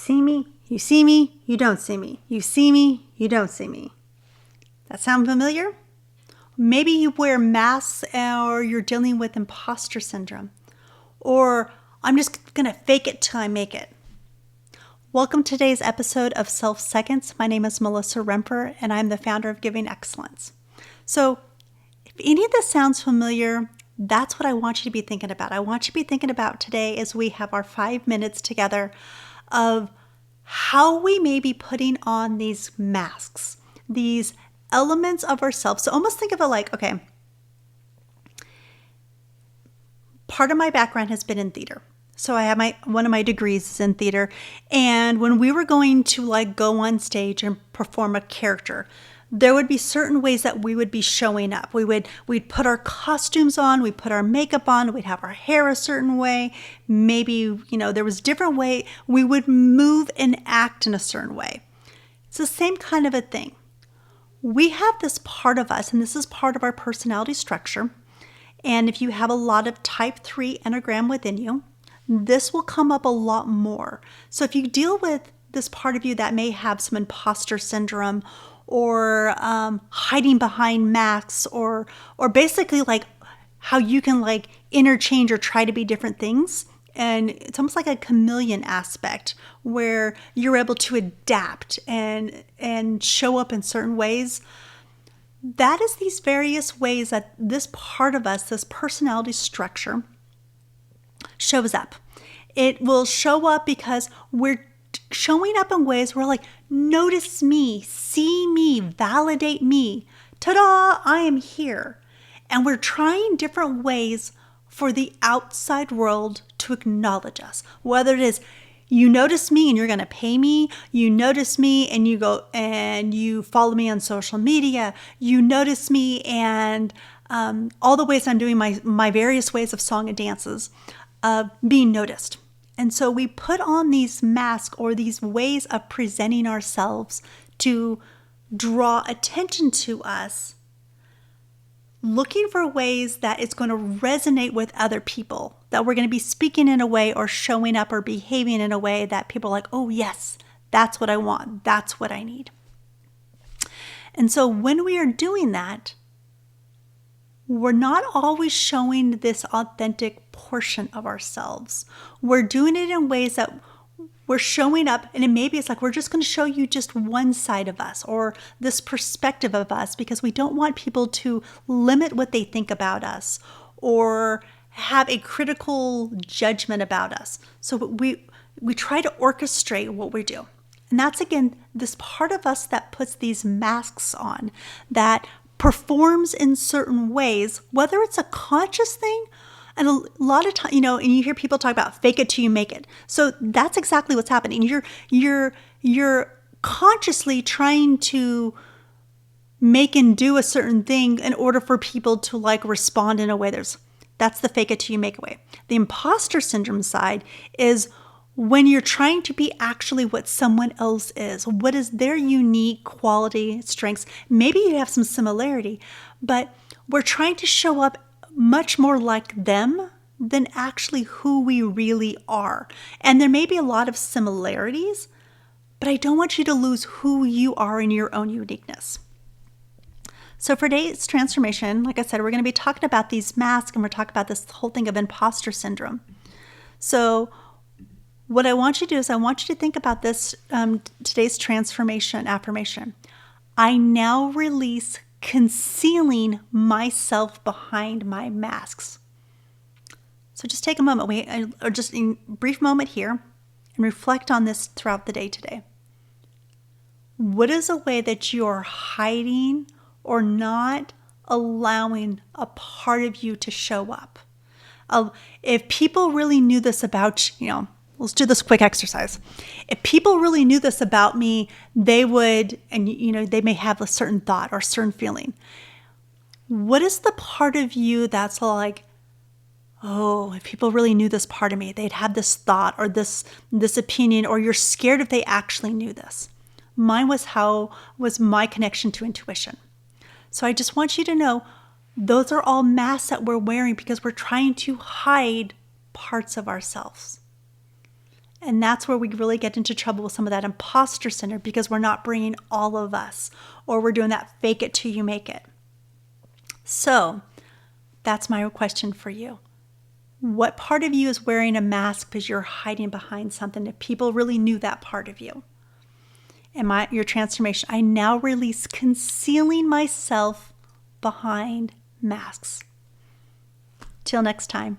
see me, you see me, you don't see me. You see me, you don't see me. That sound familiar? Maybe you wear masks or you're dealing with imposter syndrome. Or I'm just going to fake it till I make it. Welcome to today's episode of Self Seconds. My name is Mellissa Rempfer and I'm the founder of Giving Excellence. So if any of this sounds familiar, that's what I want you to be thinking about. I want you to be thinking about today as we have our 5 minutes together of how we may be putting on these masks, these elements of ourselves. So almost think of it like, okay, part of my background has been in theater. So I have one of my degrees is in theater. And when we were going to go on stage and perform a character, there would be certain ways that we would be showing up. We'd put our costumes on, we'd put our makeup on, we'd have our hair a certain way. Maybe, there was different way. We would move and act in a certain way. It's the same kind of a thing. We have this part of us, and this is part of our personality structure. And if you have a lot of type 3 Enneagram within you, this will come up a lot more. So if you deal with this part of you that may have some imposter syndrome or hiding behind masks or basically how you can interchange or try to be different things. And it's almost like a chameleon aspect where you're able to adapt and show up in certain ways. That is these various ways that this part of us, this personality structure, shows up. It will show up because we're showing up in ways where notice me, see me, validate me. Ta-da, I am here. And we're trying different ways for the outside world to acknowledge us. Whether it is you notice me and you're going to pay me, you notice me and you go and you follow me on social media, you notice me and all the ways I'm doing my various ways of song and dances of being noticed. And so we put on these masks or these ways of presenting ourselves to draw attention to us, looking for ways that it's going to resonate with other people, that we're going to be speaking in a way or showing up or behaving in a way that people are like, oh yes, that's what I want. That's what I need. And so when we are doing that, we're not always showing this authentic portion of ourselves. We're doing it in ways that we're showing up, and maybe it's we're just going to show you just one side of us or this perspective of us because we don't want people to limit what they think about us or have a critical judgment about us. So we try to orchestrate what we do. And that's, again, this part of us that puts these masks on, that performs in certain ways, whether it's a conscious thing, and a lot of time, and you hear people talk about fake it till you make it. So that's exactly what's happening. You're consciously trying to make and do a certain thing in order for people to respond in a way. That's the fake it till you make it way. The imposter syndrome side is when you're trying to be actually what someone else is. What is their unique quality, strengths? Maybe you have some similarity, but we're trying to show up much more like them than actually who we really are. And there may be a lot of similarities, but I don't want you to lose who you are in your own uniqueness. So for today's transformation, like I said, we're going to be talking about these masks and we're talking about this whole thing of imposter syndrome. So what I want you to do is I want you to think about this, today's transformation affirmation. I now release concealing myself behind my masks. So just take a moment, or just a brief moment here and reflect on this throughout the day today. What is a way that you're hiding or not allowing a part of you to show up? If people really knew this about, let's do this quick exercise. If people really knew this about me, they would, and they may have a certain thought or certain feeling. What is the part of you that's oh, if people really knew this part of me, they'd have this thought or this opinion, or you're scared if they actually knew this? Mine was my connection to intuition. So I just want you to know those are all masks that we're wearing because we're trying to hide parts of ourselves. And that's where we really get into trouble with some of that imposter syndrome, because we're not bringing all of us, or we're doing that fake it till you make it. So that's my question for you. What part of you is wearing a mask because you're hiding behind something? If people really knew that part of you. And your transformation, I now release concealing myself behind masks. Till next time.